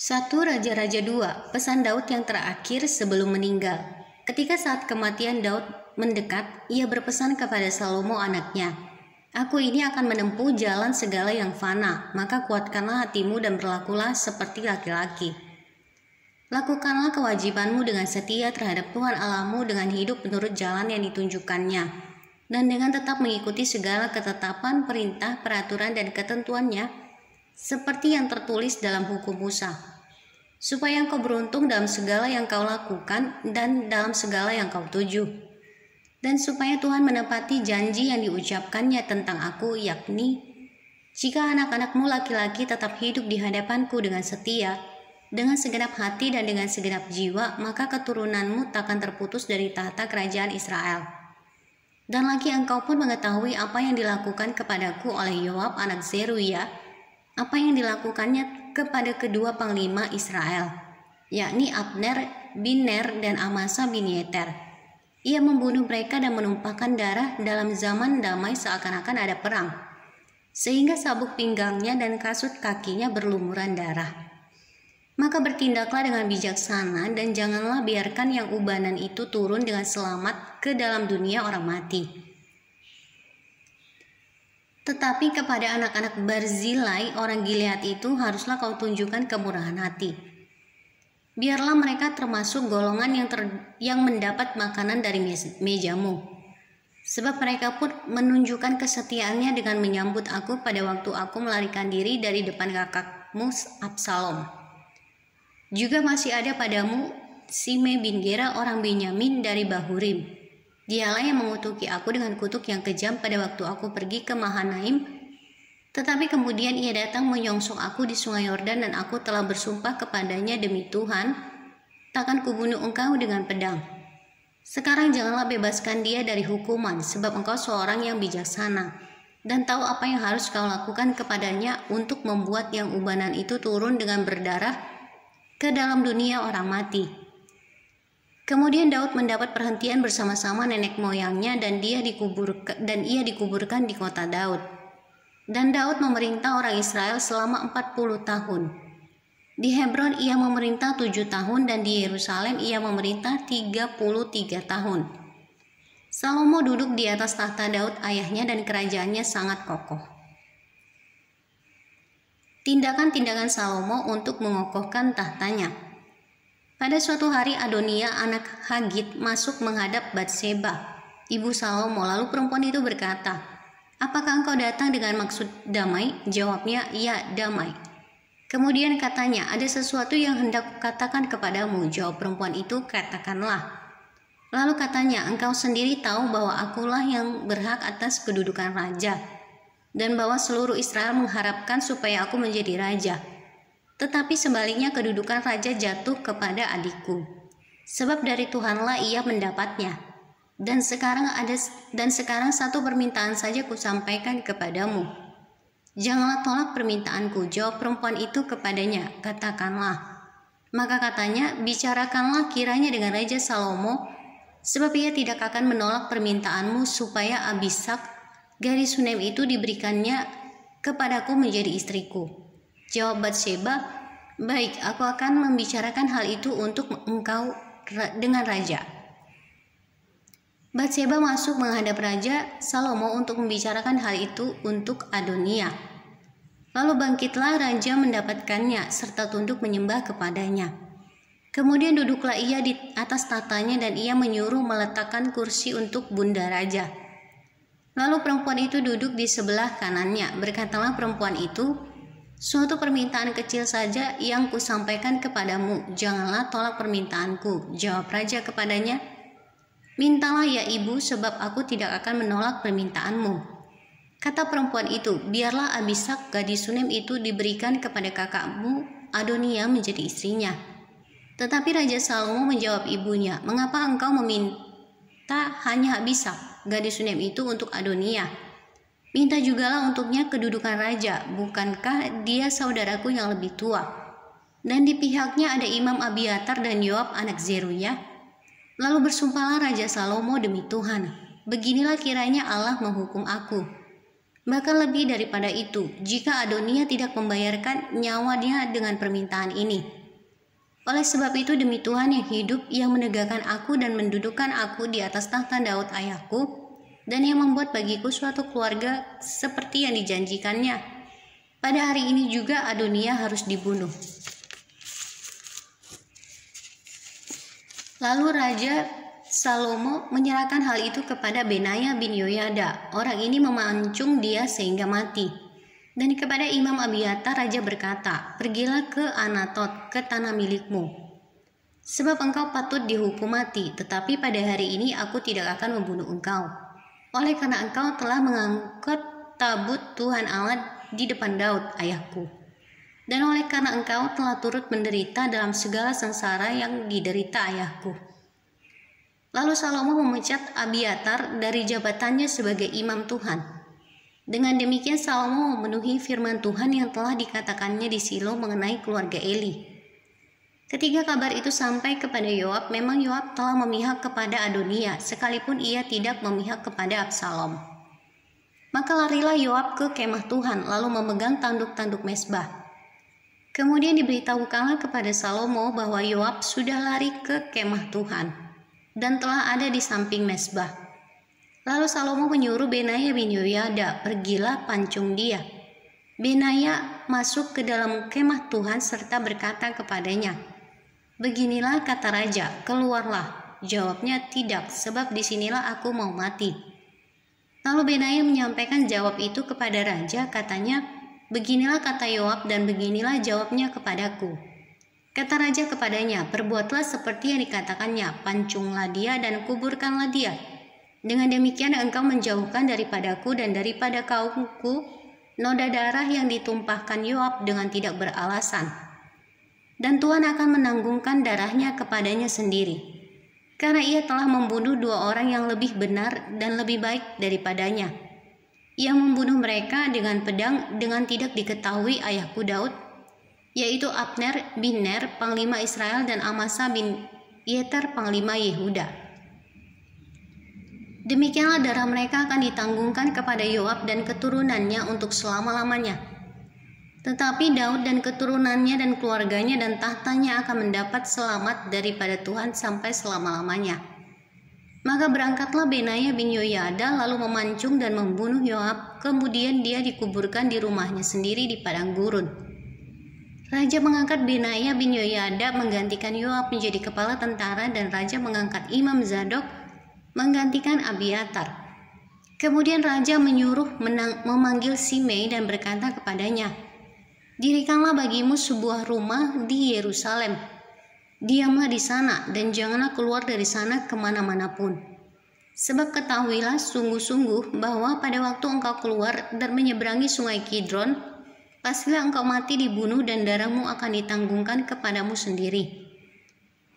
1 Raja-Raja 2, pesan Daud yang terakhir sebelum meninggal. Ketika saat kematian Daud mendekat, ia berpesan kepada Salomo anaknya, "Aku ini akan menempuh jalan segala yang fana, maka kuatkanlah hatimu dan berlakulah seperti laki-laki. Lakukanlah kewajibanmu dengan setia terhadap Tuhan Allahmu dengan hidup menurut jalan yang ditunjukkannya, dan dengan tetap mengikuti segala ketetapan, perintah, peraturan, dan ketentuannya, seperti yang tertulis dalam hukum Musa, supaya engkau beruntung dalam segala yang kau lakukan dan dalam segala yang kau tuju, dan supaya Tuhan menepati janji yang diucapkannya tentang aku, yakni, jika anak-anakmu laki-laki tetap hidup di hadapanku dengan setia, dengan segenap hati dan dengan segenap jiwa, maka keturunanmu takkan terputus dari tahta kerajaan Israel. Dan lagi engkau pun mengetahui apa yang dilakukan kepadaku oleh Yoab anak Zeruya, apa yang dilakukannya kepada kedua panglima Israel, yakni Abner bin Ner dan Amasa bin Yeter. Ia membunuh mereka dan menumpahkan darah dalam zaman damai seakan-akan ada perang, sehingga sabuk pinggangnya dan kasut kakinya berlumuran darah. Maka bertindaklah dengan bijaksana dan janganlah biarkan yang ubanan itu turun dengan selamat ke dalam dunia orang mati. Tetapi kepada anak-anak Barzilai orang Gilead itu haruslah kau tunjukkan kemurahan hati. Biarlah mereka termasuk golongan yang mendapat makanan dari mejamu. Sebab mereka pun menunjukkan kesetiaannya dengan menyambut aku pada waktu aku melarikan diri dari depan kakakmu Absalom. Juga masih ada padamu Simei bin Gera orang Benyamin dari Bahurim. Dialah yang mengutuki aku dengan kutuk yang kejam pada waktu aku pergi ke Mahanaim. Tetapi kemudian ia datang menyongsong aku di sungai Yordan, dan aku telah bersumpah kepadanya demi Tuhan, takkan kubunuh engkau dengan pedang. Sekarang janganlah bebaskan dia dari hukuman, sebab engkau seorang yang bijaksana, dan tahu apa yang harus kau lakukan kepadanya untuk membuat yang ubanan itu turun dengan berdarah ke dalam dunia orang mati." Kemudian Daud mendapat perhentian bersama-sama nenek moyangnya, dan ia dikuburkan di kota Daud. Dan Daud memerintah orang Israel selama 40 tahun. Di Hebron ia memerintah 7 tahun, dan di Yerusalem ia memerintah 33 tahun. Salomo duduk di atas tahta Daud ayahnya, dan kerajaannya sangat kokoh. Tindakan-tindakan Salomo untuk mengokohkan tahtanya. Pada suatu hari Adonia anak Hagit masuk menghadap Batseba, ibu Salomo. Lalu perempuan itu berkata, "Apakah engkau datang dengan maksud damai?" Jawabnya, "Ya, damai." Kemudian katanya, "Ada sesuatu yang hendak kukatakan kepadamu." Jawab perempuan itu, "Katakanlah." Lalu katanya, "Engkau sendiri tahu bahwa akulah yang berhak atas kedudukan raja, dan bahwa seluruh Israel mengharapkan supaya aku menjadi raja. Tetapi sebaliknya kedudukan raja jatuh kepada adikku, sebab dari Tuhanlah ia mendapatnya. Dan sekarang satu permintaan saja kusampaikan kepadamu. Janganlah tolak permintaanku." Jawab perempuan itu kepadanya, "Katakanlah." Maka katanya, "Bicarakanlah kiranya dengan Raja Salomo, sebab ia tidak akan menolak permintaanmu supaya Abisak gadis Sunem itu diberikannya kepadaku menjadi istriku." Jawab Batseba, "Baik, aku akan membicarakan hal itu untuk engkau dengan raja." Batseba masuk menghadap Raja Salomo untuk membicarakan hal itu untuk Adonia. Lalu bangkitlah raja mendapatkannya serta tunduk menyembah kepadanya. Kemudian duduklah ia di atas tahtanya, dan ia menyuruh meletakkan kursi untuk bunda raja. Lalu perempuan itu duduk di sebelah kanannya. Berkatalah perempuan itu, "Suatu permintaan kecil saja yang kusampaikan kepadamu, janganlah tolak permintaanku." Jawab raja kepadanya, "Mintalah ya ibu, sebab aku tidak akan menolak permintaanmu." Kata perempuan itu, "Biarlah Abisak gadis Sunem itu diberikan kepada kakakmu Adonia menjadi istrinya." Tetapi Raja Salomo menjawab ibunya, "Mengapa engkau meminta hanya Abisak gadis Sunem itu untuk Adonia? Minta jugalah untuknya kedudukan raja, bukankah dia saudaraku yang lebih tua? Dan di pihaknya ada Imam Abiatar dan Yoab anak Zeruya." Lalu bersumpahlah Raja Salomo demi Tuhan, "Beginilah kiranya Allah menghukum aku. Bahkan lebih daripada itu, jika Adonia tidak membayarkan nyawanya dengan permintaan ini. Oleh sebab itu demi Tuhan yang hidup, yang menegakkan aku dan mendudukkan aku di atas tahta Daud ayahku, dan yang membuat bagiku suatu keluarga seperti yang dijanjikannya, pada hari ini juga Adonia harus dibunuh. Lalu Raja Salomo menyerahkan hal itu kepada Benaya bin Yoyada. Orang ini memancung dia sehingga mati. Dan kepada Imam Abiatar raja berkata, "Pergilah ke Anatot, ke tanah milikmu. Sebab engkau patut dihukum mati, tetapi pada hari ini aku tidak akan membunuh engkau. Oleh karena engkau telah mengangkut tabut Tuhan Allah di depan Daud ayahku. Dan oleh karena engkau telah turut menderita dalam segala sengsara yang diderita ayahku." Lalu Salomo memecat Abiatar dari jabatannya sebagai imam Tuhan. Dengan demikian Salomo memenuhi firman Tuhan yang telah dikatakannya di Silo mengenai keluarga Eli. Ketika kabar itu sampai kepada Yoab, memang Yoab telah memihak kepada Adonia, sekalipun ia tidak memihak kepada Absalom. Maka larilah Yoab ke kemah Tuhan, lalu memegang tanduk-tanduk mezbah. Kemudian diberitahukanlah kepada Salomo bahwa Yoab sudah lari ke kemah Tuhan dan telah ada di samping mezbah. Lalu Salomo menyuruh Benaya bin Yoyada, "Pergilah pancung dia." Benaya masuk ke dalam kemah Tuhan serta berkata kepadanya, "Beginilah kata raja, keluarlah." Jawabnya, "Tidak, sebab disinilah aku mau mati." Lalu Benaya menyampaikan jawab itu kepada raja, katanya, "Beginilah kata Yoab dan beginilah jawabnya kepadaku." Kata raja kepadanya, "Perbuatlah seperti yang dikatakannya, pancunglah dia dan kuburkanlah dia. Dengan demikian engkau menjauhkan daripadaku dan daripada kaumku noda darah yang ditumpahkan Yoab dengan tidak beralasan. Dan Tuhan akan menanggungkan darahnya kepadanya sendiri, karena ia telah membunuh dua orang yang lebih benar dan lebih baik daripadanya. Ia membunuh mereka dengan pedang dengan tidak diketahui ayahku Daud, yaitu Abner bin Ner, panglima Israel, dan Amasa bin Yeter, panglima Yehuda. Demikianlah darah mereka akan ditanggungkan kepada Yoab dan keturunannya untuk selama-lamanya. Tetapi Daud dan keturunannya dan keluarganya dan tahtanya akan mendapat selamat daripada Tuhan sampai selama-lamanya." Maka berangkatlah Benaya bin Yoyada lalu memancung dan membunuh Yoab. Kemudian dia dikuburkan di rumahnya sendiri di padang gurun. Raja mengangkat Benaya bin Yoyada menggantikan Yoab menjadi kepala tentara, dan raja mengangkat Imam Zadok menggantikan Abiatar. Kemudian raja menyuruh memanggil Simei dan berkata kepadanya, "Dirikanlah bagimu sebuah rumah di Yerusalem. Diamlah di sana dan janganlah keluar dari sana kemana-mana pun. Sebab ketahuilah sungguh-sungguh bahwa pada waktu engkau keluar dan menyeberangi sungai Kidron, pastilah engkau mati dibunuh dan darahmu akan ditanggungkan kepadamu sendiri."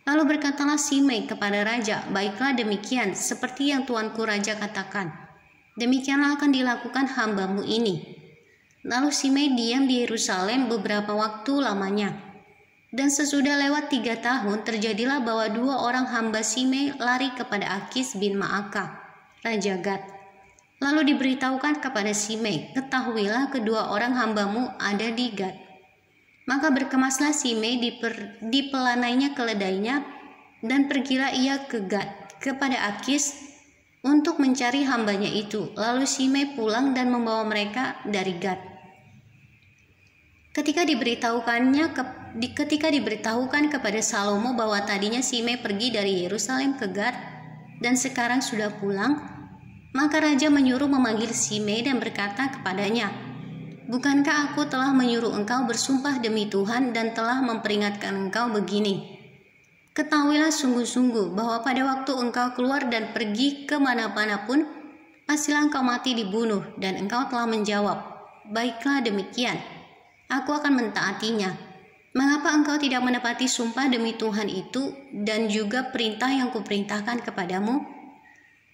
Lalu berkatalah Simei kepada raja, "Baiklah demikian, seperti yang tuanku raja katakan. Demikianlah akan dilakukan hambamu ini." Lalu Simei diam di Yerusalem beberapa waktu lamanya. Dan sesudah lewat 3 tahun, terjadilah bahwa 2 orang hamba Simei lari kepada Akis bin Maaka, raja Gad. Lalu diberitahukan kepada Simei, "Ketahuilah kedua orang hambamu ada di Gad." Maka berkemaslah Simei di pelanainya keledainya, dan pergilah ia ke Gad kepada Akis untuk mencari hambanya itu. Lalu Simei pulang dan membawa mereka dari Gad. Ketika diberitahukan kepada Salomo bahwa tadinya Simei pergi dari Yerusalem ke Gad dan sekarang sudah pulang, maka raja menyuruh memanggil Simei dan berkata kepadanya, "Bukankah aku telah menyuruh engkau bersumpah demi Tuhan dan telah memperingatkan engkau begini? Ketahuilah sungguh-sungguh bahwa pada waktu engkau keluar dan pergi kemana-mana pun, pastilah engkau mati dibunuh." Dan engkau telah menjawab, "Baiklah demikian, aku akan mentaatinya." Mengapa engkau tidak menepati sumpah demi Tuhan itu dan juga perintah yang kuperintahkan kepadamu?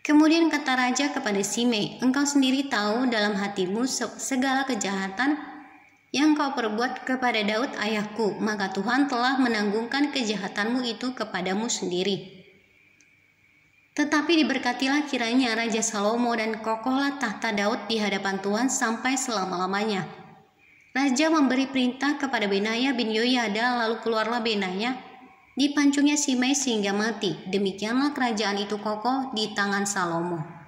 Kemudian kata raja kepada Simei, "Engkau sendiri tahu dalam hatimu segala kejahatan yang kau perbuat kepada Daud ayahku, maka Tuhan telah menanggungkan kejahatanmu itu kepadamu sendiri. Tetapi diberkatilah kiranya Raja Salomo dan kokohlah tahta Daud di hadapan Tuhan sampai selama-lamanya. Raja memberi perintah kepada Benaya bin Yoyada, lalu keluarlah Benaya, dipancungnya Simei sehingga mati. Demikianlah kerajaan itu kokoh di tangan Salomo.